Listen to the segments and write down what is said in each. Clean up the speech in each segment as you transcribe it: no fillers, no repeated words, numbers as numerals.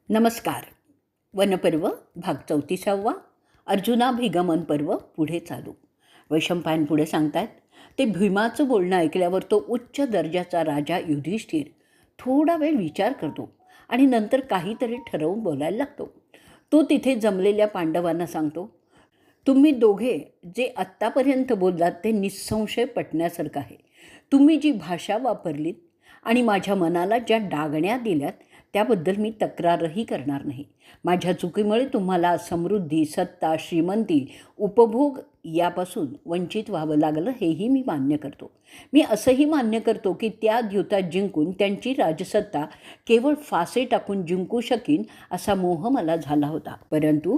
नमस्कार. वनपर्व भाग 34. अर्जुनाभिगमन पर्व पुढे चालू. वैशंपायन पुढे सांगतात, ते भीमाचं बोलणं ऐकल्यावर तो उच्च दर्जाचा राजा युधिष्ठिर थोडा वेळ विचार करतो आणि नंतर काहीतरी ठरवून बोलायला लागतो. तो तिथे जमलेल्या पांडवांना सांगतो, तुम्ही दोघे जे आत्तापर्यंत बोललात ते निःसंशय पटण्यासारखं आहे. तुम्ही जी भाषा वापरलीत आणि माझ्या मनाला ज्या डागण्या दिल्यात त्याबद्दल मी तक्रारही करणार नाही. माझ्या चुकीमुळे तुम्हाला समृद्धी, सत्ता, श्रीमंती, उपभोग यापासून वंचित व्हावं लागलं हेही मी मान्य करतो. मी असंही मान्य करतो की त्या द्यूतात जिंकून त्यांची राजसत्ता केवळ फासे टाकून जिंकू शकीन असा मोह मला झाला होता. परंतु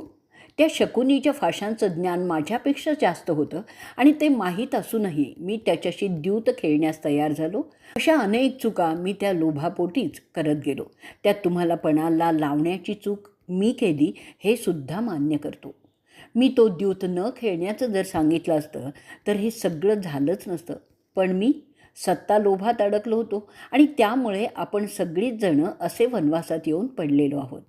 त्या शकुनीच्या फाशांचं ज्ञान माझ्यापेक्षा जास्त होतं आणि ते माहीत असूनही मी त्याच्याशी द्यूत खेळण्यास तयार झालो. अशा अनेक चुका मी त्या लोभापोटीच करत गेलो. त्यात तुम्हाला पणाला लावण्याची चूक मी केली हे सुद्धा मान्य करतो. मी तो द्यूत न खेळण्याचं जर सांगितलं असतं तर हे सगळं झालंच नसतं. पण मी सत्ता लोभात अडकलो होतो आणि त्यामुळे आपण सगळीच जणं असे वनवासात येऊन पडलेलो आहोत.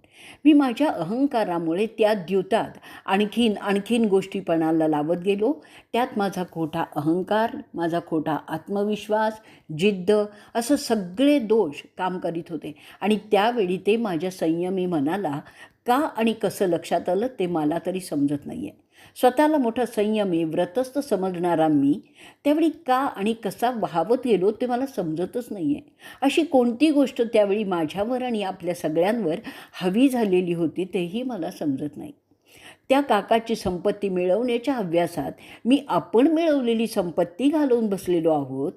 मी माझ्या अहंकारामुळे त्या द्यूतात आणखीन गोष्टी पणाला लावत गेलो. त्यात माझा खोटा अहंकार, माझा खोटा आत्मविश्वास, जिद्द असं सगळे दोष काम करीत होते आणि त्यावेळी ते माझ्या संयमी मनाला का आणि कसं लक्षात आलं ते मला तरी समजत नाही आहे. स्वतःला मोठा संयमी व्रतस्थ समजणारा मी त्यावेळी का आणि कसा वाहवत गेलो ते मला समजतच नाही आहे. अशी कोणती गोष्ट त्यावेळी माझ्यावर आणि आपल्या सगळ्यांवर हवी झालेली होती तेही मला समजत नाही. त्या काकाची संपत्ती मिळवण्याच्या हव्यासात मी आपण मिळवलेली संपत्ती घालवून बसलेलो आहोत.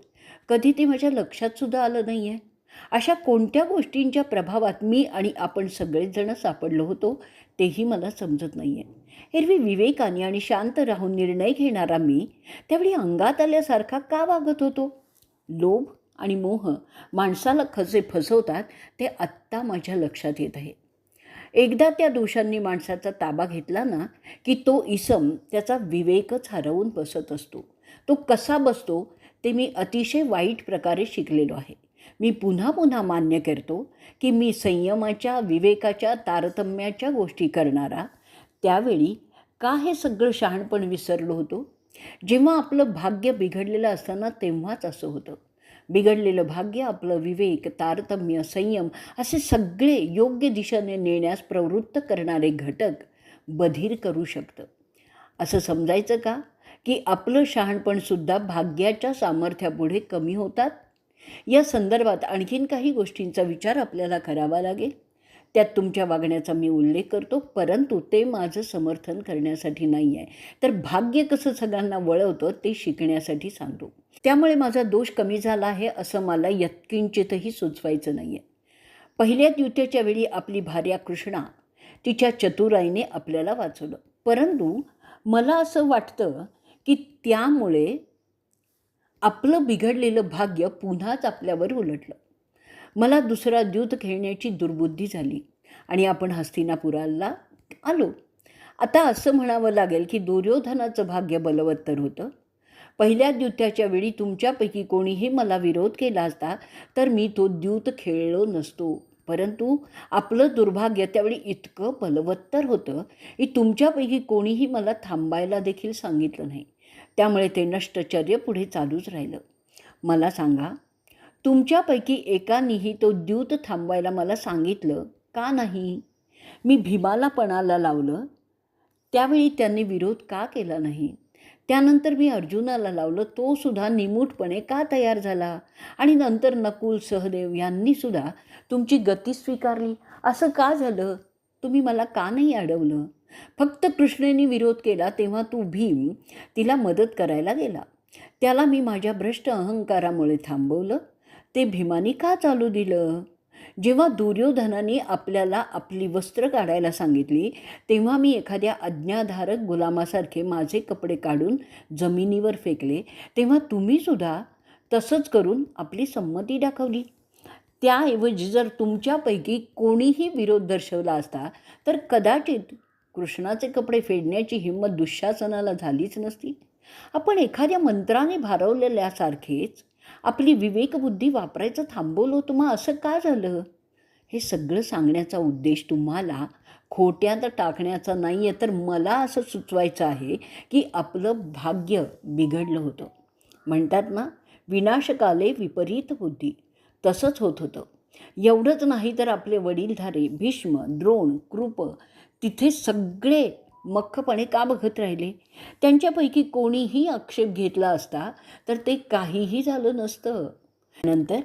कधी ते माझ्या लक्षातसुद्धा आलं नाही आहे. अशा कोणत्या गोष्टींच्या प्रभावात मी आणि आपण सगळेजण सापडलो होतो तेही मला समजत नाही आहे. एरवी विवेकाने आणि शांत राहून निर्णय घेणारा मी त्यावेळी अंगात आल्यासारखा का वागत होतो? लोभ आणि मोह माणसाला कसे फसवतात ते आत्ता माझ्या लक्षात येत आहे. एकदा त्या दोषांनी माणसाचा ताबा घेतला ना की तो इसम त्याचा विवेकच हरवून बसत असतो. तो कसा बसतो ते मी अतिशय वाईट प्रकारे शिकलेलो आहे. मी पुन्हा पुन्हा मान्य करतो की मी संयमाच्या, विवेकाच्या, तारतम्याच्या गोष्टी करणारा त्यावेळी का हे सगळं शहाणपण विसरलो होतो? जेव्हा आपलं भाग्य बिघडलेलं असताना तेव्हाच असं होतं. बिघडलेलं भाग्य आपलं विवेक, तारतम्य, संयम असे सगळे योग्य दिशेने नेण्यास प्रवृत्त करणारे घटक बधीर करू शकतं. असं समजायचं का की आपलं शहाणपणसुद्धा भाग्याच्या सामर्थ्यापुढे कमी होतात? या संदर्भात आणखीन काही गोष्टींचा विचार आपल्याला करावा लागेल. त्यात तुमच्या वागण्याचा मी उल्लेख करतो, परंतु ते माझं समर्थन करण्यासाठी नाही आहे, तर भाग्य कसं सगळ्यांना वळवतं ते शिकण्यासाठी सांगतो. त्यामुळे माझा दोष कमी झाला आहे असं मला यत्किंचितही सुचवायचं नाही आहे. पहिल्या द्यूताच्या वेळी आपली भार्या कृष्णा तिच्या चतुराईने आपल्याला वाचवलं, परंतु मला असं वाटतं की त्यामुळे आपलं बिघडलेलं भाग्य पुन्हाच आपल्यावर उलटलं. मला दुसरा द्यूत खेळण्याची दुर्बुद्धी झाली आणि आपण हस्तिनापुराला आलो. आता असं म्हणावं लागेल की दुर्योधनाचं भाग्य बलवत्तर होतं. पहिल्या द्यूताच्या वेळी तुमच्यापैकी कोणीही मला विरोध केला असता तर मी तो द्यूत खेळलो नसतो. परंतु आपलं दुर्भाग्य त्यावेळी इतकं बलवत्तर होतं की तुमच्यापैकी कोणीही मला थांबायला देखील सांगितलं नाही. त्यामुळे ते नष्टचर्य पुढे चालूच राहिलं. मला सांगा, तुमच्यापैकी एकानेही तो द्यूत थांबवायला मला सांगितलं का नाही? मी भीमाला पणाला लावलं त्यावेळी त्यांनी विरोध का केला नाही? त्यानंतर मी अर्जुनाला लावलं, तो सुद्धा निमूटपणे का तयार झाला? आणि नंतर नकुल, सहदेव यांनीसुद्धा तुमची गती स्वीकारली. असं का झालं? तुम्ही मला का नाही अडवलं? फक्त कृष्णेने विरोध केला तेव्हा तू भीम तिला मदत करायला गेला. त्याला मी माझ्या भ्रष्ट अहंकारामुळे थांबवलं. ते भीमाने का चालू दिलं? जेव्हा दुर्योधनाने आपल्याला आपली वस्त्र काढायला सांगितली तेव्हा मी एखाद्या आज्ञाधारक गुलामासारखे माझे कपडे काढून जमिनीवर फेकले, तेव्हा तुम्हीसुद्धा तसंच करून आपली संमती दाखवली. त्याऐवजी जर तुमच्यापैकी कोणीही विरोध दर्शवला असता तर कदाचित कृष्णाचे कपडे फेडण्याची हिंमत दुःशासनाला झालीच नसती. आपण एखाद्या मंत्राने भारावलेल्यासारखेच आपली विवेकबुद्धी वापरायचं थांबवलं होतं. मग असं का झालं? हे सगळं सांगण्याचा उद्देश तुम्हाला खोट्यात टाकण्याचा नाही आहे, तर मला असं सुचवायचं आहे की आपलं भाग्य बिघडलं होतं. म्हणतात ना, विनाशकाले विपरीत बुद्धी, तसंच होत होतं. एवढंच नाही तर आपले वडीलधारे भीष्म, द्रोण, कृप तिथे सगळे मख्खपणे का बघत राहिले? त्यांच्यापैकी कोणीही आक्षेप घेतला असता तर ते काहीही झालं नसतं. नंतर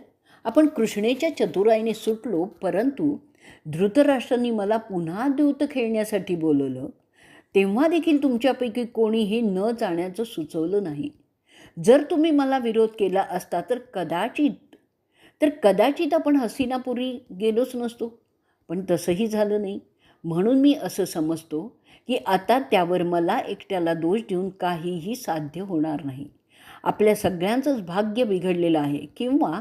आपण कृष्णेच्या चतुराईने सुटलो, परंतु धृतराष्ट्रांनी मला पुन्हा द्यूत खेळण्यासाठी बोलवलं. तेव्हा देखील तुमच्यापैकी कोणीही न जाण्याचं सुचवलं नाही. जर तुम्ही मला विरोध केला असता तर कदाचित आपण हस्तिनापुरी गेलोच नसतो. पण तसंही झालं नाही. म्हणून मी असं समजतो की आता त्यावर मला एकट्याला दोष देऊन काहीही साध्य होणार नाही. आपल्या सगळ्यांचंच भाग्य बिघडलेलं आहे, किंवा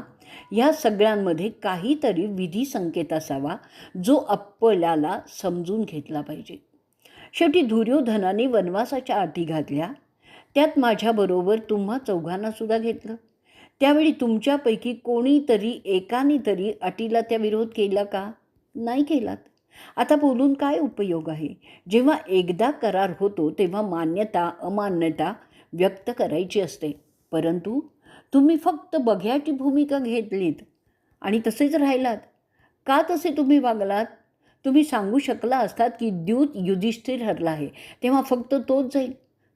ह्या सगळ्यांमध्ये काहीतरी विधी संकेत असावा जो आपल्याला समजून घेतला पाहिजे. शेवटी दुर्योधनाने वनवासाच्या अटी घातल्या, त्यात माझ्याबरोबर तुम्हा चौघांनासुद्धा घेतलं. त्यावेळी तुमच्यापैकी कोणीतरी एकाने तरी अटीला त्या विरोध केला का? नाही केलात. आता बोलून काय उपयोग आहे? जेव्हा एकदा करार होतो तेव्हा मान्यता अमान्यता व्यक्त करायची असते. परंतु तुम्ही फक्त बघ्याची भूमिका घेतलीत आणि तसेच राहिलात. का तसे तुम्ही वागलात? तुम्ही सांगू शकला असतात की द्यूत युधिष्ठिर हरला आहे, तेव्हा फक्त तोच जाईल.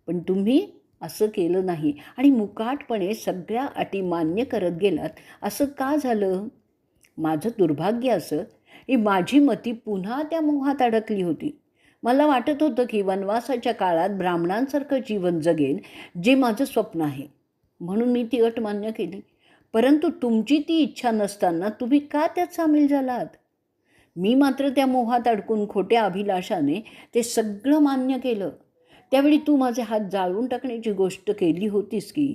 पण तुम्ही असं केलं नाही आणि मुकाटपणे सगळ्या अटी मान्य करत गेलात. असं का झालं? माझं दुर्भाग्य असं की माझी मती पुन्हा त्या मोहात अडकली होती. मला वाटत होतं की वनवासाच्या काळात ब्राह्मणांसारखं जीवन जगेन, जे माझं स्वप्न आहे. म्हणून मी ती अट मान्य केली. परंतु तुमची ती इच्छा नसताना तुम्ही का त्यात सामील झालात? मी मात्र त्या मोहात अडकून खोट्या अभिलाषाने ते सगळं मान्य केलं. त्यावेळी तू माझे हात जाळून टाकण्याची गोष्ट केली होतीस की.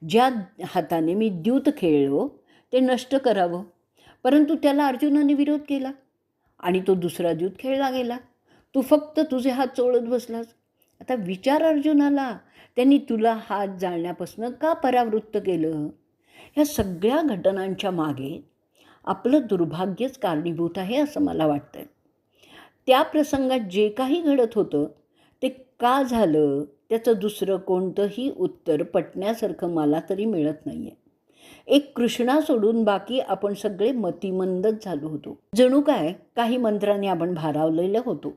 ज्या हाताने मी द्यूत खेळलो ते नष्ट करावं, परंतु त्याला अर्जुनाने विरोध केला आणि तो दुसरा द्यूत खेळला गेला. तू फक्त तुझे हात चोळत बसलास. आता विचार अर्जुनाला, त्यांनी तुला हात जाळण्यापासून का परावृत्त केलं? ह्या सगळ्या घटनांच्या मागे आपलं दुर्भाग्यच कारणीभूत आहे असं मला वाटतं. त्या प्रसंगात जे काही घडत होतं ते का झालं त्याचं दुसरं कोणतंही उत्तर पटण्यासारखं मला तरी मिळत नाही आहे. एक कृष्णा सोडून बाकी आपण सगळे मतिमंदच झालो होतो. जणू काय काही मंत्राने आपण भारावलेलं होतो.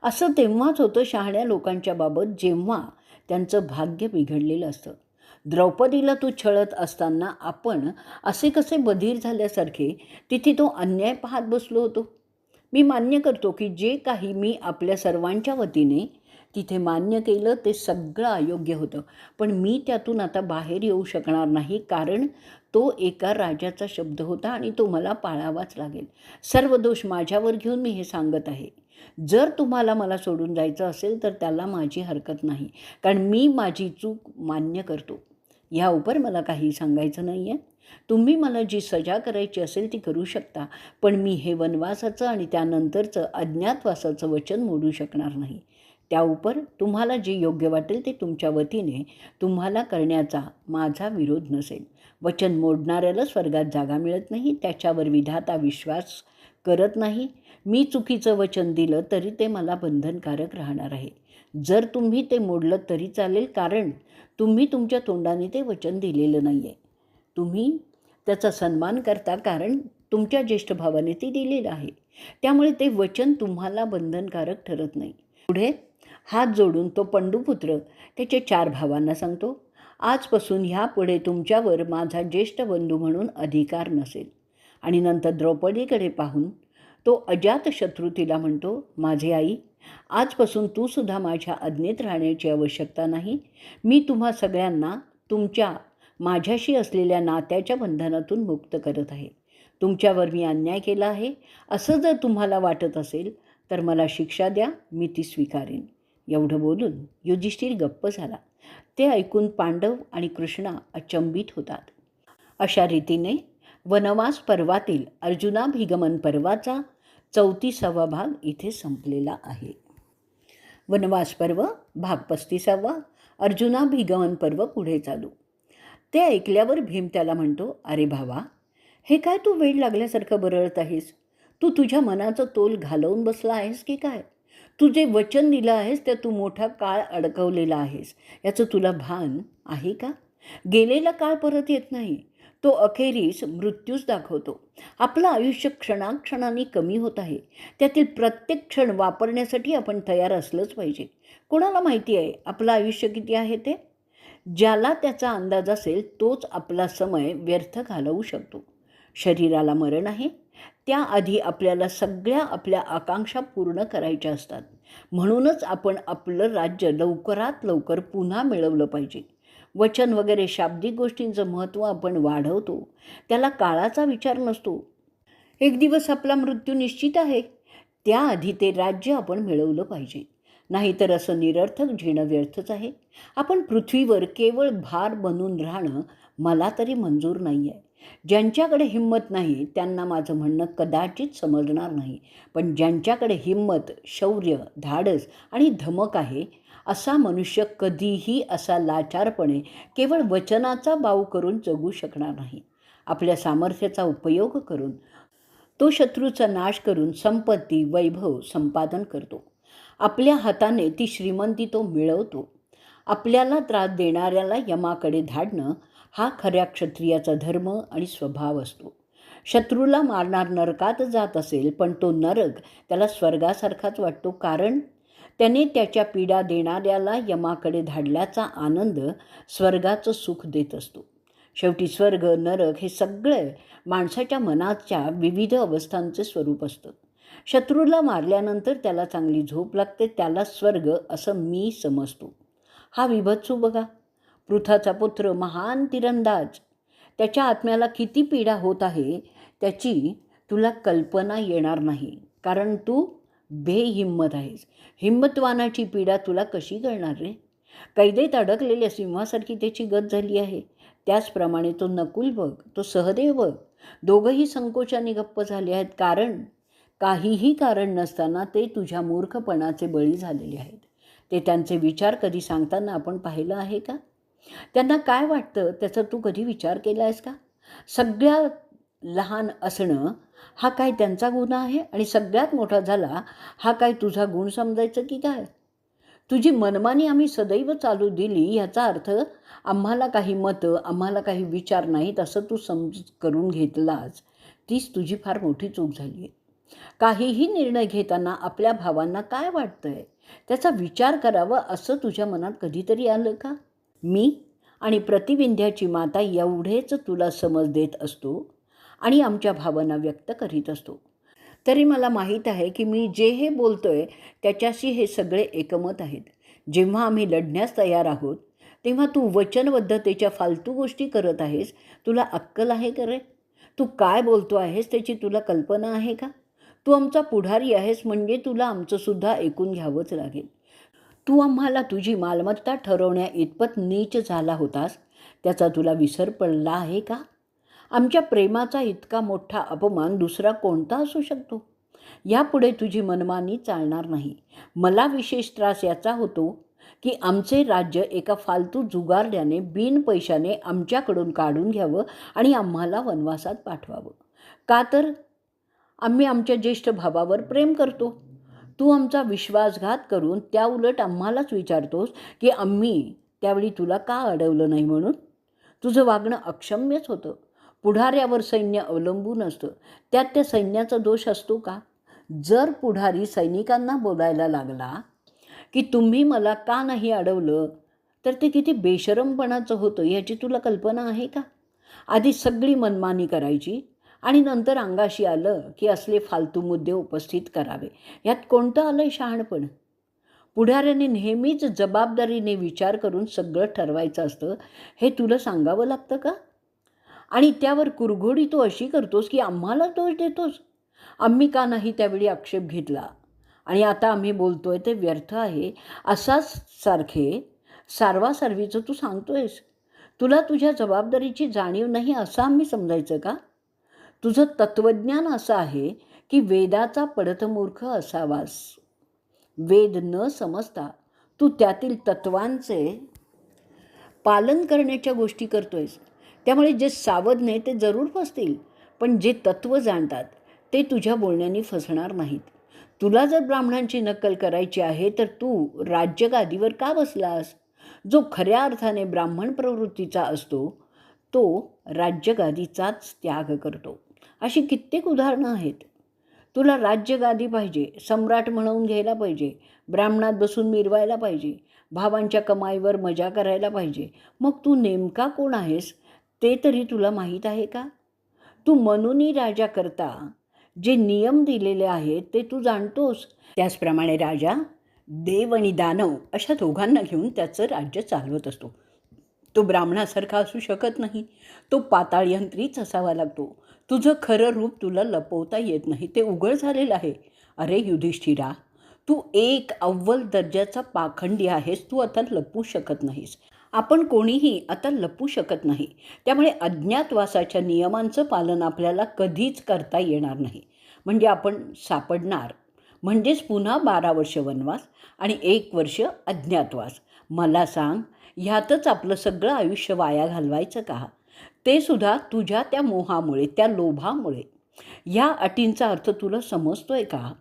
असं तेव्हाच होतं शहाण्या लोकांच्या बाबत, जेव्हा त्यांचं भाग्य बिघडलेलं असतं. द्रौपदीला तू छळत असताना आपण असे कसे बधीर झाल्यासारखे तिथे तो अन्याय पाहत बसलो होतो. मी मान्य करतो की जे काही मी आपल्या सर्वांच्या वतीने तिथे मान्य केलं ते सगळं अयोग्य होतं. पण मी त्यातून आता बाहेर येऊ शकणार नाही, कारण तो एका राजाचा शब्द होता आणि तो मला पाळावाच लागेल. सर्व दोष माझ्यावर घेऊन मी हे सांगत आहे. जर तुम्हाला मला सोडून जायचं असेल तर त्याला माझी हरकत नाही, कारण मी माझी चूक मान्य करतो. ह्या उपर मला काही सांगायचं नाही आहे. तुम्ही मला जी सजा करायची असेल ती करू शकता, पण मी हे वनवासाचं आणि त्यानंतरचं अज्ञातवासाचं वचन मोडू शकणार नाही. त्या उपर तुम्हाला जे योग्य वाटेल ते तुमच्या वतीने तुम्हाला करण्याचा माझा विरोध नसेल. वचन मोडणाऱ्याला स्वर्गात जागा मिळत नाही, त्याच्यावर विधाता विश्वास करत नाही. मी चुकीचं वचन दिलं तरी ते मला बंधनकारक राहणार आहे. जर तुम्ही ते मोडलं तरी चालेल, कारण तुम्ही तुमच्या तोंडाने ते वचन दिलेलं नाही आहे. तुम्ही त्याचा सन्मान करता, कारण तुमच्या ज्येष्ठ भावाने ते दिलेलं आहे. त्यामुळे ते वचन तुम्हाला बंधनकारक ठरत नाही. पुढे हात जोडून तो पंडुपुत्र त्याच्या 4 भावांना सांगतो, आजपासून ह्यापुढे तुमच्यावर माझा ज्येष्ठ बंधू म्हणून अधिकार नसेल. आणि नंतर द्रौपदीकडे पाहून तो अजातशत्रू तिला म्हणतो, माझे आई, आजपासून तू सुद्धा माझ्या आज्ञेत राहण्याची आवश्यकता नाही. मी तुम्हा सगळ्यांना तुमच्या माझ्याशी असलेल्या नात्याच्या बंधनातून मुक्त करत आहे. तुमच्यावर मी अन्याय केला आहे असं जर तुम्हाला वाटत असेल तर मला शिक्षा द्या, मी ती स्वीकारेन. एवढं बोलून युधिष्ठिर गप्प झाला. ते ऐकून पांडव आणि कृष्णा अचंबित होतात. अशा रीतीने वनवास पर्वातील अर्जुनाभिगमन पर्वाचा 34वा भाग इथे संपलेला आहे. वनवास पर्व भाग 35वा, अर्जुनाभिगमन पर्व पुढे चालू. ते ऐकल्यावर भीम त्याला म्हणतो, अरे भावा, हे काय तू वेळ लागल्यासारखं बरळत आहेस? तू तुझ्या मनाचं तोल घालवून बसला आहेस की काय? तू जे वचन दिलं आहेस त्यात तू मोठा काळ अडकवलेला आहेस, याचं तुला भान आहे का? गेलेला काळ परत येत नाही, तो अखेरीस मृत्यूच दाखवतो. आपलं आयुष्य क्षणाक्षणाने कमी होत आहे. त्यातील प्रत्येक क्षण वापरण्यासाठी आपण तयार असलंच पाहिजे. कोणाला माहिती आहे आपलं आयुष्य किती आहे ते? ज्याला त्याचा अंदाज असेल तोच आपला समय व्यर्थ घालवू शकतो. शरीराला मरण आहे, त्याआधी आपल्याला सगळ्या आपल्या आकांक्षा पूर्ण करायच्या असतात. म्हणूनच आपण आपलं राज्य लवकरात लवकर पुन्हा मिळवलं पाहिजे. वचन वगैरे शाब्दिक गोष्टींचं महत्त्व आपण वाढवतो, त्याला काळाचा विचार नसतो. एक दिवस आपला मृत्यू निश्चित आहे, त्याआधी ते राज्य आपण मिळवलं पाहिजे. नाहीतर असं निरर्थक झेणं व्यर्थच आहे. आपण पृथ्वीवर केवळ भार बनून राहणं मला तरी मंजूर नाही आहे. ज्यांच्याकडे हिंमत नाही त्यांना माझं म्हणणं कदाचित समजणार नाही, पण ज्यांच्याकडे हिंमत, शौर्य, धाडस आणि धमक आहे, असा मनुष्य कधीही असा लाचारपणे केवळ वचनाचा बाऊ करून जगू शकणार नाही. आपल्या सामर्थ्याचा उपयोग करून तो शत्रूचा नाश करून संपत्ती, वैभव संपादन करतो. आपल्या हाताने ती श्रीमंती तो मिळवतो. आपल्याला त्रास देणाऱ्याला यमाकडे धाडणं हा खऱ्या क्षत्रियाचा धर्म आणि स्वभाव असतो. शत्रूला मारणार नरकात जात असेल, पण तो नरक त्याला स्वर्गासारखाच वाटतो, कारण त्याने त्याच्या पीडा देणाऱ्याला यमाकडे धाडल्याचा आनंद स्वर्गाचं सुख देत असतो. शेवटी स्वर्ग, नरक हे सगळे माणसाच्या मनाच्या विविध अवस्थांचे स्वरूप असतं. शत्रूला मारल्यानंतर त्याला चांगली झोप लागते, त्याला स्वर्ग असं मी समजतो. हा विभत्सू बघा, पृथाचा पुत्र महान तिरंदाज, त्याच्या आत्म्याला किती पीडा होत आहे त्याची तुला कल्पना येणार नाही, कारण तू बेहिंमत आहेस. हिंमतवानाची पीडा तुला कशी कळणार रे? कैदेत अडकलेल्या सिंहासारखी त्याची गत झाली आहे. त्याचप्रमाणे तो नकुल बघ, तो सहदेव बघ, दोघंही संकोचाने गप्प झाले आहेत, कारण काहीही कारण नसताना ते तुझ्या मूर्खपणाचे बळी झालेले आहेत. ते त्यांचे विचार कधी सांगताना आपण पाहिलं आहे का? त्यांना काय वाटतं त्याचा तू कधी विचार केला आहेस का? सगळ्यात लहान असणं हा काय त्यांचा गुन्हा आहे, आणि सगळ्यात मोठा झाला हा काय तुझा गुण समजायचं की काय? तुझी मनमानी आम्ही सदैव चालू दिली, ह्याचा अर्थ आम्हाला काही मतं, आम्हाला काही विचार नाहीत असं तू समज करून घेतलास, तीच तुझी फार मोठी चूक झाली आहे. काहीही निर्णय घेताना आपल्या भावांना काय वाटतंय त्याचा विचार करावा असं तुझ्या मनात कधीतरी आलं का? मी आणि प्रतिविंध्याची माता एवढेच तुला समज देत असतो आणि आमच्या भावना व्यक्त करीत असतो. तरी मला माहीत आहे की मी जे हे बोलतोय त्याच्याशी हे सगळे एकमत आहेत. जेव्हा आम्ही लढण्यास तयार आहोत तेव्हा तू वचनबद्धतेच्या फालतू गोष्टी करत आहेस. तुला अक्कल आहे का रे? तू काय बोलतो आहेस त्याची तुला कल्पना आहे का? तू आमचा पुढारी आहेस म्हणजे तुला आमचंसुद्धा ऐकून घ्यावंच लागेल. तू आम्हाला तुझी मालमत्ता ठरवण्या इतपत नीच झाला होतास, त्याचा तुला विसर पडला आहे का? आमच्या प्रेमाचा इतका मोठा अपमान दुसरा कोणता असू शकतो? यापुढे तुझी मनमानी चालणार नाही. मला विशेष त्रास याचा होतो की आमचे राज्य एका फालतू जुगारड्याने बिन पैशाने आमच्याकडून काढून घ्यावं आणि आम्हाला वनवासात पाठवावं. का तर आम्ही आमच्या ज्येष्ठ भावावर प्रेम करतो. तू आमचा विश्वासघात करून त्याउलट आम्हालाच विचारतोस की आम्ही त्यावेळी तुला का अडवलं नाही म्हणून. तुझं वागणं अक्षम्यच होतं. पुढाऱ्यावर सैन्य अवलंबून असतं, त्यात त्या सैन्याचा दोष असतो का? जर पुढारी सैनिकांना बोलायला लागला की तुम्ही मला का नाही अडवलं, तर ते किती बेशरमपणाचं होतं याची तुला कल्पना आहे का? आधी सगळी मनमानी करायची आणि नंतर अंगाशी आलं की असले फालतू मुद्दे उपस्थित करावे. यात कोणतं आलं आहे शहाणपण? पुढाऱ्याने नेहमीच जबाबदारीने विचार करून सगळं ठरवायचं असतं, हे तुला सांगावं लागतं का? आणि त्यावर कुरघोडी तू अशी करतोस की आम्हाला दोष देतोस. आम्ही का नाही त्यावेळी आक्षेप घेतला आणि आता आम्ही बोलतोय ते व्यर्थ आहे असाच सारखे सारवासारवीचं तू सांगतोयस. तुला तुझ्या जबाबदारीची जाणीव नाही असं आम्ही समजायचं का? तुझं तत्त्वज्ञान असं आहे की वेदाचा पडतमूर्ख असावास. वेद न समजता तू त्यातील तत्वांचे पालन करण्याच्या गोष्टी करतोयस. त्यामुळे जे सावध नाही ते जरूर फसतील, पण जे तत्त्व जाणतात ते तुझ्या बोलण्याने फसणार नाहीत. तुला जर ब्राह्मणांची नक्कल करायची आहे तर तू राज्यगादीवर का बसलास? जो खऱ्या अर्थाने ब्राह्मण प्रवृत्तीचा असतो तो राज्यगादीचाच त्याग करतो. अशी कित्येक उदाहरणं आहेत. तुला राज्यगादी पाहिजे, सम्राट म्हणवून घ्यायला पाहिजे, ब्राह्मणात बसून मिरवायला पाहिजे, भावांच्या कमाईवर मजा करायला पाहिजे. मग तू नेमका कोण आहेस ते तरी तुला माहीत आहे का? तू मनूनी राजा करता जे नियम दिलेले आहेत ते तू जाणतोस. त्याचप्रमाणे राजा देव आणि दानव अशा दोघांना घेऊन त्याचं राज्य चालवत असतो. तो ब्राह्मणासारखा असू शकत नाही. तो पाताळयंत्रीच असावा लागतो. तुझं खरं रूप तुला लपवता येत नाही, ते उघड झालेलं आहे. अरे युधिष्ठिरा, तू एक अव्वल दर्जाचा पाखंडी आहेस. तू आता लपू शकत नाहीस. आपण कोणीही आता लपू शकत नाही. त्यामुळे अज्ञातवासाच्या नियमांचं पालन आपल्याला कधीच करता येणार नाही. म्हणजे आपण सापडणार. म्हणजेच पुन्हा 12 वर्ष वनवास आणि 1 वर्ष अज्ञातवास. मला सांग, ह्यातच आपलं सगळं आयुष्य वाया घालवायचं का? ते सुद्धा तुझ्या त्या मोहामुळे, त्या लोभामुळे. ह्या अटींचा अर्थ तुला समजतोय का?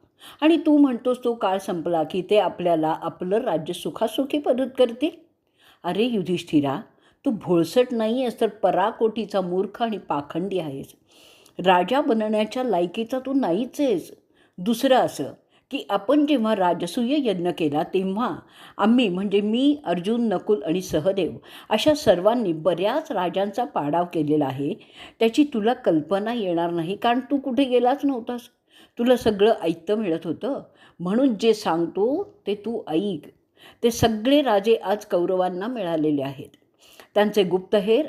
आणि तू म्हणतोस तो काळ संपला की ते आपल्याला आपलं राज्य सुखासुखी परत करतील. अरे युधिष्ठिरा, तू भोळसट नाही आहेस तर पराकोटीचा मूर्ख आणि पाखंडी आहेस. राजा बनण्याच्या लायकीचा तू नाहीच आहेस. दुसरं असं की आपण जेव्हा राजसूय यज्ञ केला तेव्हा आम्ही म्हणजे मी, अर्जुन, नकुल आणि सहदेव अशा सर्वांनी बऱ्याच राजांचा पाडाव केलेला आहे. त्याची तुला कल्पना येणार नाही, कारण तू कुठे गेलाच नव्हतास. तुला सगळं ऐकतं मिळत होतं. म्हणून जे सांगतो ते तू ऐक. ते सगळे राजे आज कौरवांना मिळालेले आहेत. त्यांचे गुप्तहेर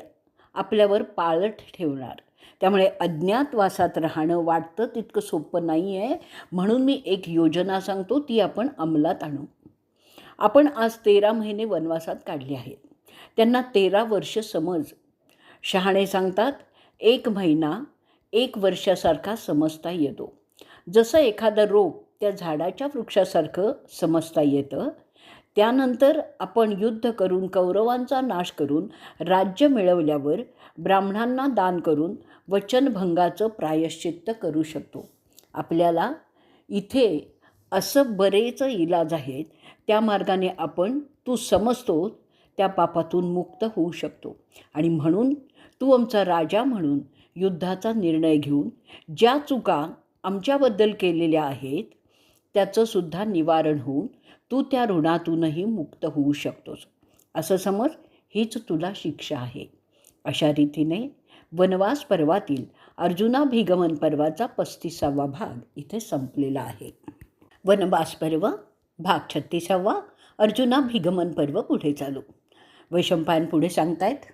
आपल्यावर पाळत ठेवणार. त्यामुळे अज्ञातवासात राहणं वाटतं तितकं सोपं नाही आहे. म्हणून मी एक योजना सांगतो, ती आपण अंमलात आणू. आपण आज 13 महिने वनवासात काढले आहेत. त्यांना 13 वर्ष समज. शहाणे सांगतात 1 महिना 1 वर्षासारखा समजता येतो. जसं एखादं रोप त्या झाडाच्या वृक्षासारखं समजता येतं. त्यानंतर आपण युद्ध करून कौरवांचा नाश करून राज्य मिळवल्यावर ब्राह्मणांना दान करून वचनभंगाचं प्रायश्चित्त करू शकतो. आपल्याला इथे असं बरेच इलाज आहेत. त्या मार्गाने आपण तू समजतो त्या पापातून मुक्त होऊ शकतो. आणि म्हणून तू आमचा राजा म्हणून युद्धाचा निर्णय घेऊन ज्या चुका आमच्याबद्दल केलेल्या आहेत त्याचंसुद्धा निवारण होऊन तू त्या ऋणातूनही मुक्त होऊ शकतोस. असं समज, हीच तुला शिक्षा आहे. अशा रीतीने वनवास पर्वातील अर्जुनाभिगमन पर्वाचा 35वा भाग इथे संपलेला आहे. वनवास पर्व भाग 36वा अर्जुनाभिगमन पर्व पुढे चालू. वैशंपायन पुढे सांगतायत,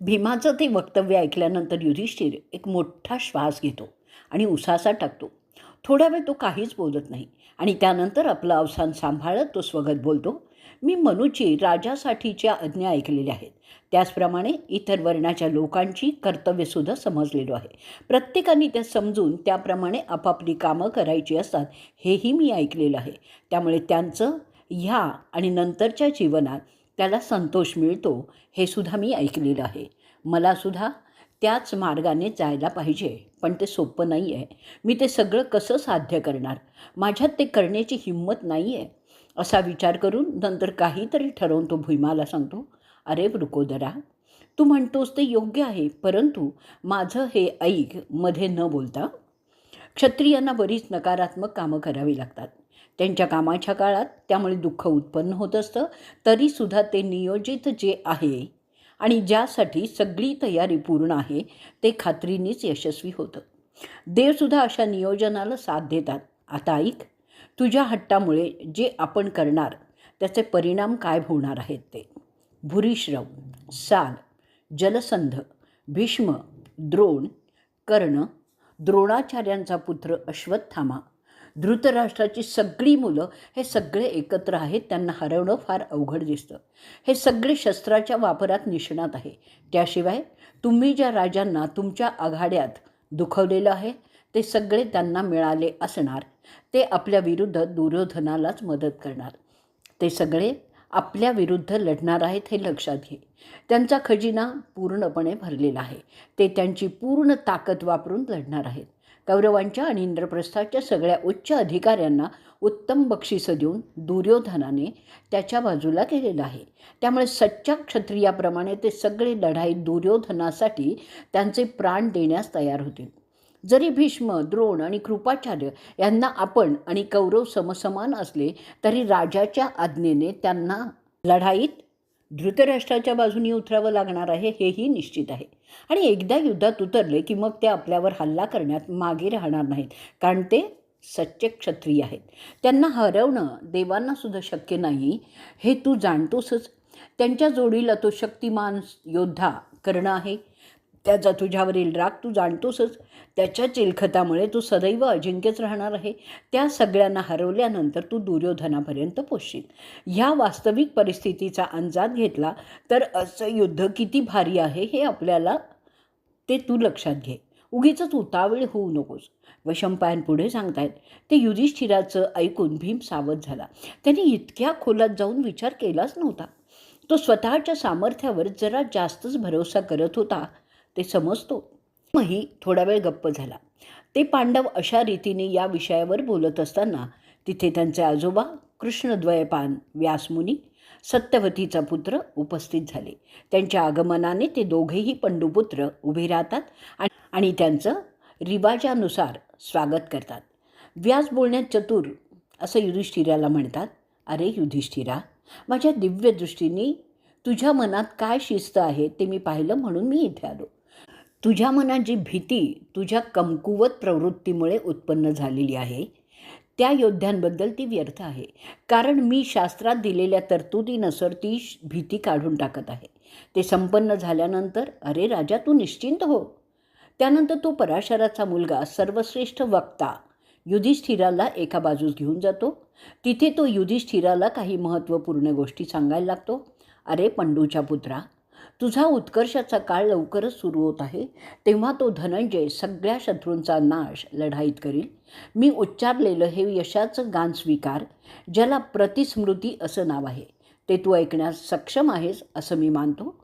भीमाचं ते वक्तव्य ऐकल्यानंतर युधिष्ठिर एक मोठा श्वास घेतो आणि उसासा टाकतो. थोडा वेळ तो काहीच बोलत नाही आणि त्यानंतर आपलं अवसान सांभाळत तो स्वगत बोलतो, मी मनूची राजासाठीच्या आज्ञा ऐकलेल्या आहेत. त्याचप्रमाणे इतर वर्णाच्या लोकांची कर्तव्यसुद्धा समजलेलो आहे. प्रत्येकाने त्या समजून त्याप्रमाणे आपापली कामं करायची असतात हेही मी ऐकलेलं आहे. त्यामुळे त्यांचं ह्या आणि नंतरच्या जीवनात त्याला संतोष मिळतो हे सुद्धा मी ऐकलेलं आहे. मलासुद्धा त्याच मार्गाने जायला पाहिजे, पण ते सोपं नाही आहे. मी ते सगळं कसं साध्य करणार? माझ्यात ते करण्याची हिंमत नाही आहे. असा विचार करून नंतर काहीतरी ठरवून तो भीमाला सांगतो, अरे वृकोदरा, तू म्हणतोस ते योग्य आहे, परंतु माझं हे ऐक मध्ये न बोलता. क्षत्रियांना बरीच नकारात्मक कामं करावी लागतात. त्यांच्या कामाच्या काळात त्यामुळे दुःख उत्पन्न होत असतं. तरीसुद्धा ते नियोजित जे आहे आणि ज्यासाठी सगळी तयारी पूर्ण आहे ते खात्रीनेच यशस्वी होतं. देवसुद्धा अशा नियोजनाला साथ देतात. आता ऐक, तुझ्या हट्टामुळे जे आपण करणार त्याचे परिणाम काय होणार आहेत ते. भूरिश्रव, साल, जलसंध, भीष्म, द्रोण, कर्ण, द्रोणाचार्यांचा पुत्र अश्वत्थामा, धृतराष्ट्राची सगळी मुलं हे सगळे एकत्र आहेत. त्यांना हरवणं फार अवघड दिसतं. हे सगळे शस्त्राच्या वापरात निष्णात आहे. त्याशिवाय तुम्ही ज्या राजांना तुमच्या आघाड्यात दुखवलेलं आहे ते सगळे त्यांना मिळाले असणार. ते आपल्या विरुद्ध दुर्योधनालाच मदत करणार. ते सगळे आपल्या विरुद्ध लढणार आहेत हे लक्षात घे. त्यांचा खजिना पूर्णपणे भरलेला आहे. ते त्यांची पूर्ण ताकद वापरून लढणार आहेत. कौरवांच्या आणि इंद्रप्रस्थाच्या सगळ्या उच्च अधिकाऱ्यांना उत्तम बक्षिसं देऊन दुर्योधनाने त्याच्या बाजूला केलेलं आहे. त्यामुळे सच्च्या क्षत्रियाप्रमाणे ते सगळे लढाईत दुर्योधनासाठी त्यांचे प्राण देण्यास तयार होतील. जरी भीष्म, द्रोण आणि कृपाचार्य यांना आपण आणि कौरव समसमान असले तरी राजाच्या आज्ञेने त्यांना लढाईत धृतराष्ट्राच्या बाजूने उतरावं लागणार आहे हेही निश्चित आहे. आणि एकदा युद्धात उतरले की मग ते आपल्यावर हल्ला करण्यात मागे राहणार नाहीत, कारण ते सच्चे क्षत्रिय आहेत. त्यांना हरवणं देवांनासुद्धा शक्य नाही हे तू जाणतोसच. त्यांच्या जोडीला तो शक्तिमान योद्धा कर्ण आहे. त्याचा तुझ्यावरील राग तू जाणतोसच. त्याच्या चिलखतामुळे तू सदैव अजिंक्यच राहणार आहे. त्या सगळ्यांना हरवल्यानंतर तू दुर्योधनापर्यंत पोचशील. ह्या वास्तविक परिस्थितीचा अंदाज घेतला तर असं युद्ध किती भारी आहे हे आपल्याला ते तू लक्षात घे. उगीचच उतावीळ होऊ नकोस. वैशंपायन पुढे सांगतायत, ते युधिष्ठिराचं ऐकून भीम सावध झाला. त्याने इतक्या खोलात जाऊन विचार केलाच नव्हता. तो स्वतःच्या सामर्थ्यावर जरा जास्तच भरोसा करत होता ते समजतो. मही थोडा वेळ गप्प झाला. ते पांडव अशा रीतीने या विषयावर बोलत असताना तिथे त्यांचे आजोबा कृष्णद्वयपान व्यासमुनी, सत्यवतीचा पुत्र उपस्थित झाले. त्यांच्या आगमनाने ते दोघेही पंडुपुत्र उभे राहतात आणि त्यांचं रिवाजानुसार स्वागत करतात. व्यास बोलण्यात चतुर असं युधिष्ठिराला म्हणतात. अरे युधिष्ठिरा, माझ्या दिव्य दृष्टीने तुझ्या मनात काय शिस्त आहे ते मी पाहिलं, म्हणून मी इथे आलो. तुझ्या मनात जी भीती तुझ्या कमकुवत प्रवृत्तीमुळे उत्पन्न झालेली आहे त्या योद्ध्यांबद्दल ती व्यर्थ आहे, कारण मी शास्त्रात दिलेल्या तरतुदीनुसार ती भीती काढून टाकत आहे. ते संपन्न झाल्यानंतर अरे राजा, तू निश्चिंत हो. त्यानंतर तो पराशराचा मुलगा सर्वश्रेष्ठ वक्ता युधिष्ठिराला एका बाजूस घेऊन जातो. तिथे तो युधिष्ठिराला काही महत्त्वपूर्ण गोष्टी सांगायला लागतो. अरे पंडूच्या पुत्रा, तुझा उत्कर्षाचा काळ लवकरच सुरू होत आहे. तेव्हा तो धनंजय सगळ्या शत्रूंचा नाश लढाईत करील. मी उच्चारलेलं हे यशाचं गान स्वीकार, ज्याला प्रतिस्मृती असं नाव आहे. ते तू ऐकण्यास सक्षम आहेस असं मी मानतो.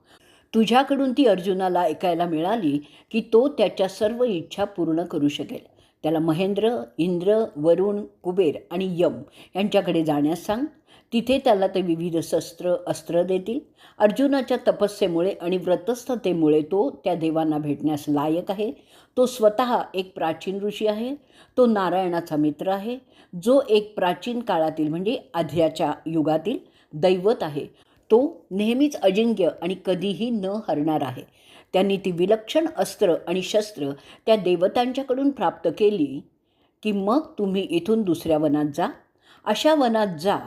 तुझ्याकडून ती अर्जुनाला ऐकायला मिळाली की तो त्याच्या सर्व इच्छा पूर्ण करू शकेल. त्याला महेंद्र, इंद्र, वरुण, कुबेर आणि यम यांच्याकडे जाण्यास सांग. तिथे त्याला ते विविध शस्त्र अस्त्र देतील. अर्जुनाच्या तपस्येमुळे आणि व्रतस्थतेमुळे तो त्या देवांना भेटण्यास लायक आहे. तो स्वतः एक प्राचीन ऋषी आहे. तो नारायणाचा मित्र आहे, जो एक प्राचीन काळातील म्हणजे आध्याच्या युगातील दैवत आहे. तो नेहमीच अजिंक्य आणि कधीही न हरणार आहे. त्यांनी ती विलक्षण अस्त्र आणि शस्त्र त्या देवतांच्याकडून प्राप्त केली की मग तुम्ही इथून दुसऱ्या वनात जा. अशा वनात जा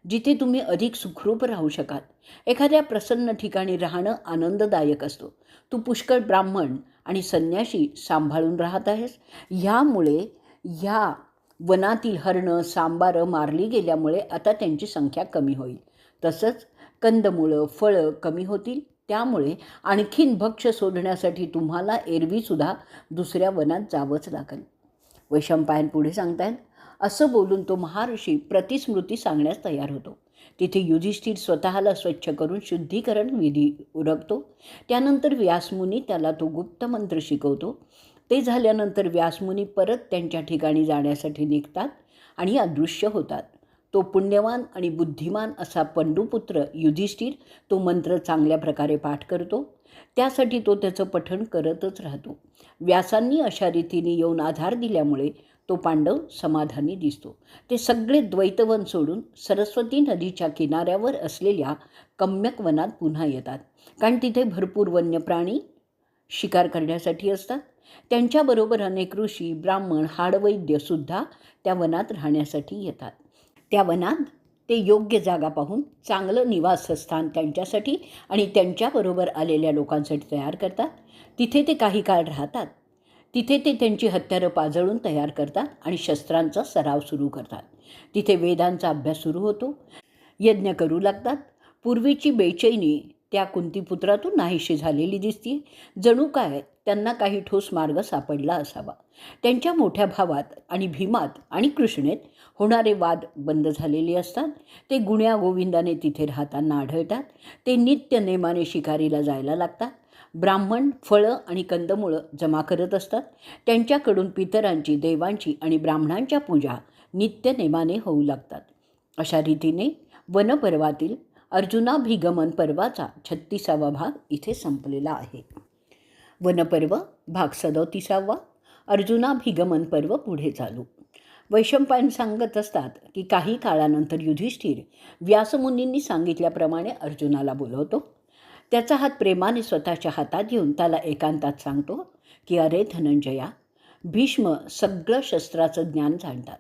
जिथे तुम्ही अधिक सुखरूप राहू शकाल. एखाद्या प्रसन्न ठिकाणी राहणं आनंददायक असतो. तू पुष्कळ ब्राह्मण आणि संन्याशी सांभाळून राहत आहेस. ह्यामुळे ह्या वनातील हरणं सांबारं मारली गेल्यामुळे आता त्यांची संख्या कमी होईल. तसंच कंदमुळं फळं कमी होतील. त्यामुळे आणखीन भक्ष्य शोधण्यासाठी तुम्हाला एरवीसुद्धा दुसऱ्या वनात जावंच लागेल. वैशंपायन पुढे सांगतायत, असं बोलून तो महर्षी प्रतिस्मृती सांगण्यास तयार होतो. तिथे युधिष्ठिर स्वतःला स्वच्छ करून शुद्धीकरण विधी उरकतो. त्यानंतर व्यासमुनी त्याला तो गुप्त मंत्र शिकवतो. ते झाल्यानंतर व्यासमुनी परत त्यांच्या ठिकाणी जाण्यासाठी निघतात आणि अदृश्य होतात. तो पुण्यवान आणि बुद्धिमान असा पंडुपुत्र युधिष्ठिर तो मंत्र चांगल्या प्रकारे पाठ करतो. त्यासाठी तो त्याचं पठण करतच राहतो. व्यासांनी अशा रीतीने येऊन आधार दिल्यामुळे तो पांडव समाधानी दिसतो. ते सगळे द्वैतवन सोडून सरस्वती नदीच्या किनाऱ्यावर असलेल्या कम्यक वनात पुन्हा येतात, कारण तिथे भरपूर वन्य प्राणी शिकार करण्यासाठी असतात. त्यांच्याबरोबर अनेक ऋषी, ब्राह्मण, हाडवैद्यसुद्धा त्या वनात राहण्यासाठी येतात. त्या वनात ते योग्य जागा पाहून चांगलं निवासस्थान त्यांच्यासाठी आणि त्यांच्याबरोबर आलेल्या लोकांसाठी तयार करतात. तिथे ते काही काळ राहतात. तिथे ते त्यांची हत्यारं पाजळून तयार करतात आणि शस्त्रांचा सराव सुरू करतात. तिथे वेदांचा अभ्यास सुरू होतो. यज्ञ करू लागतात. पूर्वीची बेचैनी त्या कुंतीपुत्रातून नाहीशी झालेली दिसते. जणू काय त्यांना काही ठोस मार्ग सापडला असावा. त्यांच्या मोठ्या भावात आणि भीमात आणि कृष्णेत होणारे वाद बंद झालेले असतात. ते गुण्या गोविंदाने तिथे राहताना आढळतात. ते नित्य नेमाने शिकारीला जायला लागतात. ब्राह्मण फळं आणि कंदमुळं जमा करत असतात. त्यांच्याकडून पितरांची, देवांची आणि ब्राह्मणांच्या पूजा नित्यनेमाने होऊ लागतात. अशा रीतीने वनपर्वातील अर्जुनाभिगमन पर्वाचा 36वा भाग इथे संपलेला आहे. वनपर्व भाग 37वा. अर्जुनाभिगमन पर्व पुढे चालू. वैशंपायन सांगत असतात की काही काळानंतर युधिष्ठिर व्यासमुनींनी सांगितल्याप्रमाणे अर्जुनाला बोलवतो. त्याचा हात प्रेमाने स्वतःच्या हातात घेऊन त्याला एकांतात सांगतो की अरे धनंजया, भीष्म सगळं शस्त्राचं ज्ञान जाणतात.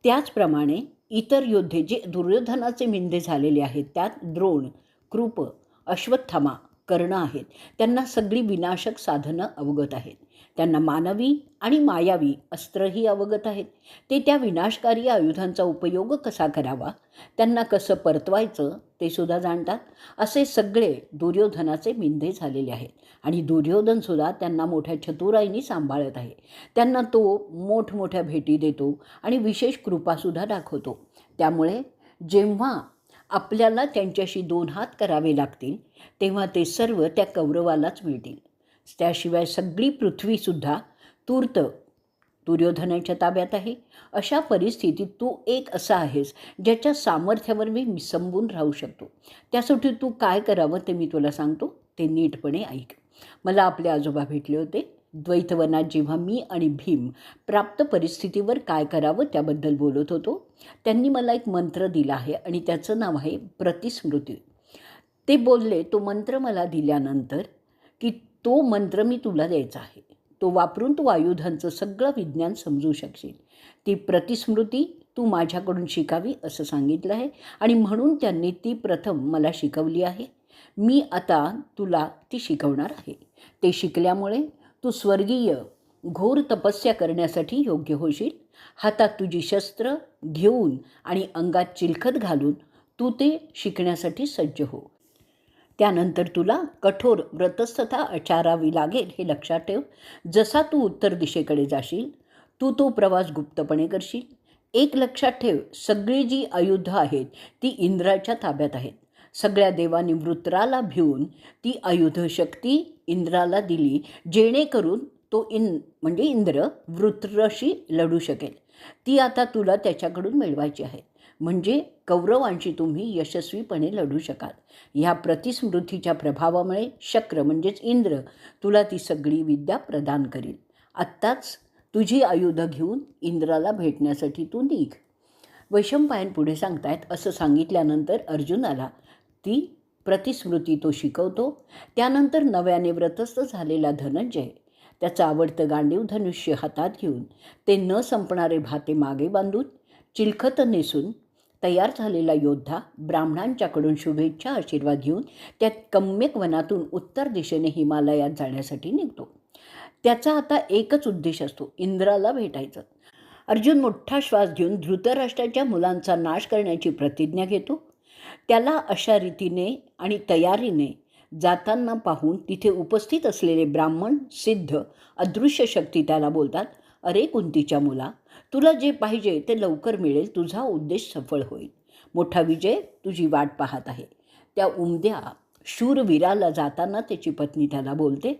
त्याचप्रमाणे इतर योद्धे जे दुर्योधनाचे मिंदे झालेले आहेत, त्यात द्रोण, कृप, अश्वत्थामा, कर्ण आहेत. त्यांना सगळी विनाशक साधनं अवगत आहेत. त्यांना मानवी आणि मायावी अस्त्रही अवगत आहेत. ते त्या विनाशकारी आयुधांचा उपयोग कसा करावा, त्यांना कसं परतवायचं ते सुद्धा जाणतात. असे सगळे दुर्योधनाचे मिंधे झालेले आहेत आणि दुर्योधनसुद्धा त्यांना मोठ्या चतुराईने सांभाळत आहे. त्यांना तो मोठमोठ्या भेटी देतो आणि विशेष कृपासुद्धा दाखवतो. त्यामुळे जेव्हा आपल्याला त्यांच्याशी 2 हात करावे लागतील तेव्हा ते सर्व त्या कौरवालाच मिळतील. त्याशिवाय सगळी पृथ्वीसुद्धा तूर्त दुर्योधनाच्या ताब्यात आहे. अशा परिस्थितीत तू एक असा आहेस ज्याच्या सामर्थ्यावर मी विसंबून राहू शकतो. त्यासाठी तू काय करावं ते मी तुला सांगतो, ते नीटपणे ऐक. मला आपले आजोबा भेटले होते. द्वैतवनात जेव्हा मी आणि भीम प्राप्त परिस्थितीवर काय करावं त्याबद्दल बोलत होतो. त्यांनी मला एक मंत्र दिला आहे आणि त्याचं नाव आहे प्रतिस्मृती. ते बोलले तो मंत्र मला दिल्यानंतर की तो मंत्र मी तुला द्यायचा आहे. तो वापरून तू आयुधांचं सगळं विज्ञान समजू शकशील. ती प्रतिस्मृती तू माझ्याकडून शिकावी असं सांगितलं आहे आणि म्हणून त्यांनी ती प्रथम मला शिकवली आहे. मी आता तुला ती शिकवणार आहे. ते शिकल्यामुळे तू स्वर्गीय घोर तपस्या करण्यासाठी योग्य होशील. हातात तुझी शस्त्र घेऊन आणि अंगात चिलखत घालून तू ते शिकण्यासाठी सज्ज हो. त्यानंतर तुला कठोर व्रतस्थता आचरावी लागेल हे लक्षात ठेव. जसा तू उत्तर दिशेकडे जाशील तू तो प्रवास गुप्तपणे करशील. एक लक्षात ठेव, सगळी जी आयुधं आहेत ती इंद्राच्या ताब्यात आहेत. सगळ्या देवांनी वृत्राला भिवून ती आयुध शक्ती इंद्राला दिली, जेणेकरून तो म्हणजे इंद्र वृत्राशी लढू शकेल. ती आता तुला त्याच्याकडून मिळवायची आहे. म्हणजे कौरवांशी तुम्ही यशस्वीपणे लढू शकाल. ह्या प्रतिस्मृतीच्या प्रभावामुळे शक्र म्हणजेच इंद्र तुला ती सगळी विद्या प्रदान करील. आत्ताच तुझी आयुधं घेऊन इंद्राला भेटण्यासाठी तू निघ. वैशंपायन पुढे सांगतायत. असं सांगितल्यानंतर अर्जुनाला ती प्रतिस्मृती तो शिकवतो. त्यानंतर नव्याने व्रतस्थ झालेला धनंजय त्याचं आवडतं गांडीव धनुष्य हातात घेऊन, ते न संपणारे भाते मागे बांधून, चिलखत नेसून तयार झालेला योद्धा ब्राह्मणांच्याकडून शुभेच्छा आशीर्वाद घेऊन त्या कम्यक वनातून उत्तर दिशेने हिमालयात जाण्यासाठी निघतो. त्याचा आता एकच उद्देश असतो, इंद्राला भेटायचं. अर्जुन मोठा श्वास घेऊन धृतराष्ट्राच्या मुलांचा नाश करण्याची प्रतिज्ञा घेतो. त्याला अशा रीतीने आणि तयारीने जाताना पाहून तिथे उपस्थित असलेले ब्राह्मण, सिद्ध, अदृश्य शक्ती त्याला बोलतात, अरे कुंतीच्या मुला, तुला जे पाहिजे ते लवकर मिळेल. तुझा उद्देश सफळ होईल. मोठा विजय तुझी वाट पाहत आहे. त्या उमद्या शूरवीराला जाताना त्याची पत्नी त्याला बोलते,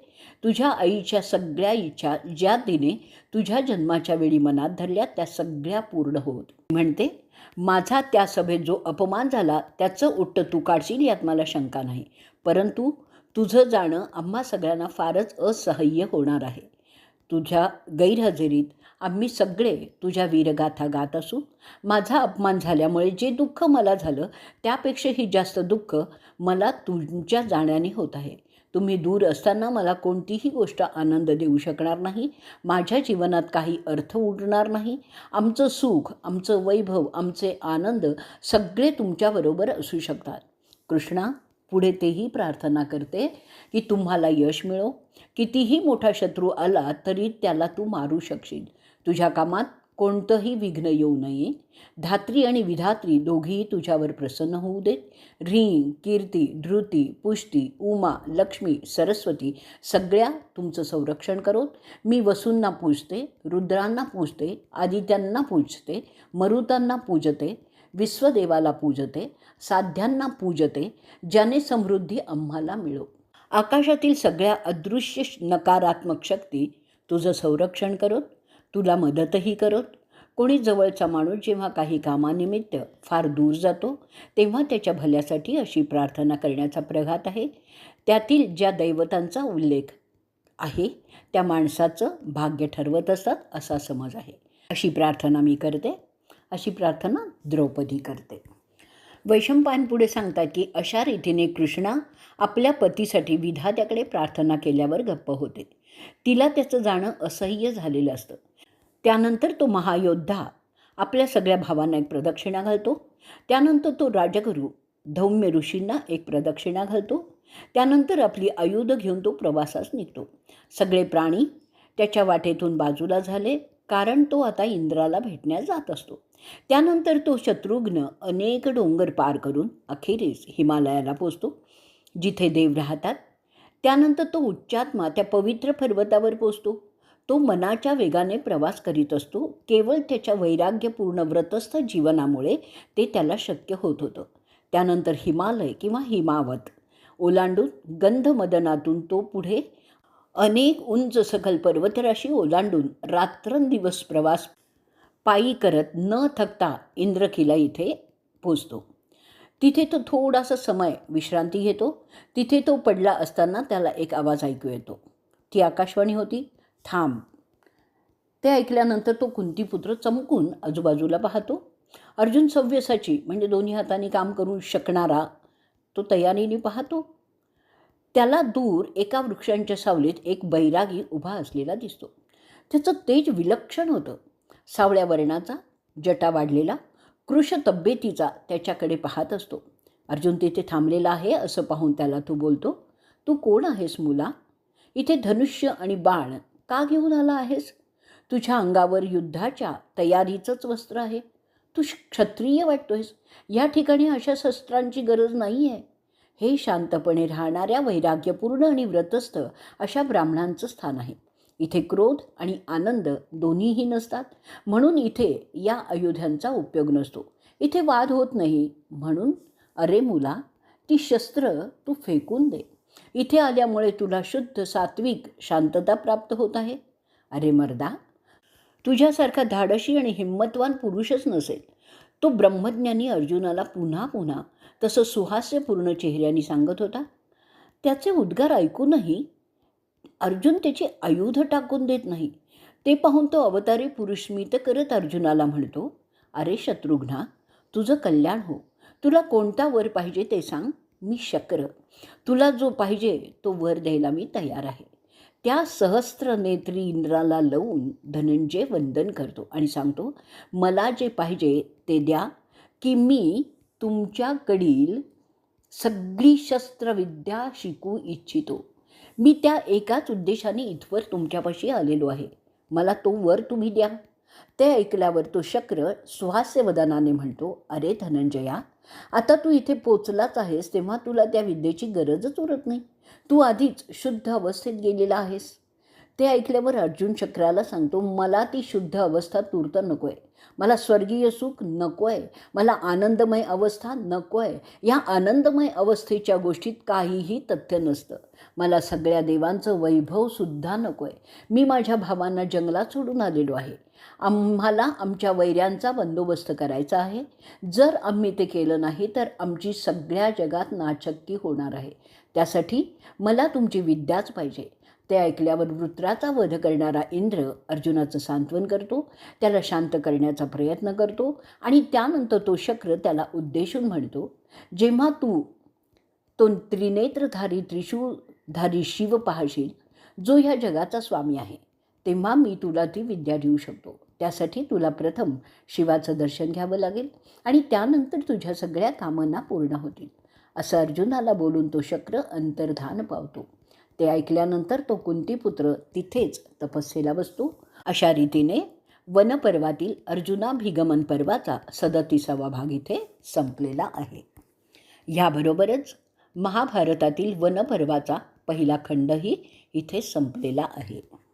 तुझ्या आईच्या सगळ्या इच्छा ज्या तिने तुझ्या जन्माच्या वेळी मनात धरल्या त्या सगळ्या पूर्ण होत. म्हणते, माझा त्या सभेत जो अपमान झाला त्याचं उट्ट तू काढशील यात मला शंका नाही. परंतु तुझं जाणं आम्हा सगळ्यांना फारच असह्य होणार आहे. तुझ्या गैरहजेरीत आम्ही सगळे तुझ्या वीरगाथा गात असू. माझा अपमान झाल्यामुळे जे दुःख मला झालं त्यापेक्षाही जास्त दुःख मला तुमच्या जाण्याने होत आहे. तुम्ही दूर असताना मला कोणतीही गोष्ट आनंद देऊ शकणार नाही. माझ्या जीवनात काही अर्थ उरणार नाही. आमचं सुख, आमचं वैभव, आमचे आनंद सगळे तुमच्याबरोबर असू शकतात. कृष्णा, पुढे तेही प्रार्थना करते की तुम्हाला यश मिळो. कितीही मोठा शत्रू आला तरी त्याला तू मारू शकशील. तुझ्या कामात कोणतंही विघ्न येऊ नये. धात्री आणि विधात्री दोघीही तुझ्यावर प्रसन्न होऊ देत. ह्रीं, कीर्ती, धृती, पुष्टी, उमा, लक्ष्मी, सरस्वती सगळ्या तुमचं संरक्षण करोत. मी वसूंना पूजते, रुद्रांना पूजते, आदित्यांना पूजते, मरुतांना पूजते, विश्वदेवाला पूजते, साध्यांना पूजते, ज्याने समृद्धी आम्हाला मिळो. आकाशातील सगळ्या अदृश्य नकारात्मक शक्ती तुझं संरक्षण करत, तुला मदतही करत. कोणी जवळचा माणूस जेव्हा काही कामानिमित्त फार दूर जातो तेव्हा त्याच्या भल्यासाठी अशी प्रार्थना करण्याचा प्रघात आहे. त्यातील ज्या दैवतांचा उल्लेख आहे त्या माणसाचं भाग्य ठरवत असतात असा समज आहे. अशी प्रार्थना मी करते. अशी प्रार्थना द्रौपदी करते. वैशंपायन पुढे सांगतात की अशा रीतीने कृष्णा आपल्या पतीसाठी विधात्याकडे प्रार्थना केल्यावर गप्प होते. तिला त्याचं जाणं असह्य झालेलं असतं. त्यानंतर तो महायोद्धा आपल्या सगळ्या भावांना एक प्रदक्षिणा घालतो. त्यानंतर तो राजगुरू धौम्य ऋषींना एक प्रदक्षिणा घालतो. त्यानंतर आपली आयुध घेऊन तो प्रवासास निघतो. सगळे प्राणी त्याच्या वाटेतून बाजूला झाले, कारण तो आता इंद्राला भेटण्यास जात असतो. त्यानंतर तो शत्रुघ्न अनेक डोंगर पार करून अखेरीस हिमालयाला पोचतो, जिथे देव राहतात. त्यानंतर तो उच्चात्मा त्या पवित्र पर्वतावर पोचतो. तो मनाच्या वेगाने प्रवास करीत असतो. केवळ त्याच्या वैराग्यपूर्ण व्रतस्थ जीवनामुळे ते त्याला शक्य होत होतं. त्यानंतर हिमालय किंवा हिमावत ओलांडून गंधमदनातून तो पुढे अनेक उंच सखल पर्वतराशी ओलांडून रात्रंदिवस प्रवास पायी करत न थकता इंद्रकिला इथे पोचतो. तिथे तो थोडासा समय विश्रांती घेतो. तिथे तो पडला असताना त्याला एक आवाज ऐकू येतो. ती आकाशवाणी होती. थांब. ते ऐकल्यानंतर तो कुंतीपुत्र चमकून आजूबाजूला पाहतो. अर्जुन सव्यसाची म्हणजे दोन्ही हातांनी काम करू शकणारा तो तयारीने पाहतो. त्याला दूर एका वृक्षांच्या सावलीत एक बैरागी उभा असलेला दिसतो. त्याचं तेज विलक्षण होतं. सावळ्या वर्णाचा, जटा वाढलेला, कृश तब्येतीचा त्याच्याकडे पाहत असतो. अर्जुन तिथे थांबलेला आहे असं पाहून त्याला तो बोलतो, तू कोण आहेस मुला? इथे धनुष्य आणि बाण का घेऊन आला आहेस? तुझ्या अंगावर युद्धाच्या तयारीचंच वस्त्र आहे. तू क्षत्रिय वाटतोयस. या ठिकाणी अशा शस्त्रांची गरज नाही आहे. हे शांतपणे राहणाऱ्या वैराग्यपूर्ण आणि व्रतस्थ अशा ब्राह्मणांचं स्थान आहे. इथे क्रोध आणि आनंद दोन्हीही नसतात, म्हणून इथे या आयुधांचा उपयोग नसतो. इथे वाद होत नाही. म्हणून अरे मुला, ती शस्त्र तू फेकून दे. इथे आल्यामुळे तुला शुद्ध सात्विक शांतता प्राप्त होत आहे. अरे मर्दा, तुझ्यासारखा धाडशी आणि हिंमतवान पुरुषच नसेल. तो ब्रह्मज्ञानी अर्जुनाला पुन्हा पुन्हा तसं सुहास्यपूर्ण चेहऱ्याने सांगत होता. त्याचे उद्गार ऐकूनही अर्जुन त्याची आयुध टाकून देत नाही. ते पाहून तो अवतारी पुरुष स्मित करत अर्जुनाला म्हणतो, अरे शत्रुघ्ना, तुझं कल्याण हो. तुला कोणता वर पाहिजे ते सांग. मी शक्र. तुला जो पाहिजे तो वर द्यायला मी तयार आहे. त्या सहस्त्र नेत्री इंद्राला लावून धनंजय वंदन करतो आणि सांगतो, मला जे पाहिजे ते द्या, की मी तुमच्याकडील सगळी शस्त्रविद्या शिकू इच्छितो. मी त्या एकाच उद्देशाने इथवर तुमच्यापाशी आलेलो आहे. मला तो वर तुम्ही द्या. ते ऐकल्यावर तो शक्र सुहास्यवदनाने म्हणतो, अरे धनंजया, आता तू इथे पोचलाच आहेस तेव्हा तुला त्या विद्येची गरजच उरत नाही. तू आधीच शुद्ध अवस्थेत गेलेला आहेस. ते ऐकल्यावर अर्जुन शक्राला सांगतो, मला ती शुद्ध अवस्था तूर्त नको आहे. मला स्वर्गीय सुख नको आहे. मला आनंदमय अवस्था नको आहे. या आनंदमय अवस्थेच्या गोष्टीत काहीही तथ्य नसतं. मला सगळ्या देवांचं वैभवसुद्धा नको आहे. मी माझ्या भावांना जंगलात सोडून आलेलो आहे. आम्हाला आमच्या वैऱ्यांचा बंदोबस्त करायचा आहे. जर आम्ही ते केलं नाही तर आमची सगळ्या जगात नाचक्की होणार आहे. त्यासाठी मला तुमची विद्याच पाहिजे. ते ऐकल्यावर वृत्राचा वध करणारा इंद्र अर्जुनाचं सांत्वन करतो, त्याला शांत करण्याचा प्रयत्न करतो आणि त्यानंतर तो शक्र त्याला उद्देशून म्हणतो, जेव्हा तू तो त्रिनेत्रधारी त्रिशूळधारी शिव पाहशील, जो ह्या जगाचा स्वामी आहे, तेव्हा मी तुला ती विद्या देऊ शकतो. त्यासाठी तुला प्रथम शिवाचं दर्शन घ्यावं लागेल आणि त्यानंतर तुझ्या सगळ्या कामना पूर्ण होतील. असं अर्जुनाला बोलून तो शक्र अंतर्धान पावतो. ते ऐकल्यानंतर तो कुंतीपुत्र तिथेच तपस्येला बसतो. अशा रीतीने वनपर्वातील अर्जुनाभिगमन पर्वाचा 37वा भाग इथे संपलेला आहे. ह्याबरोबरच महाभारतातील वनपर्वाचा पहिला खंडही इथे संपलेला आहे.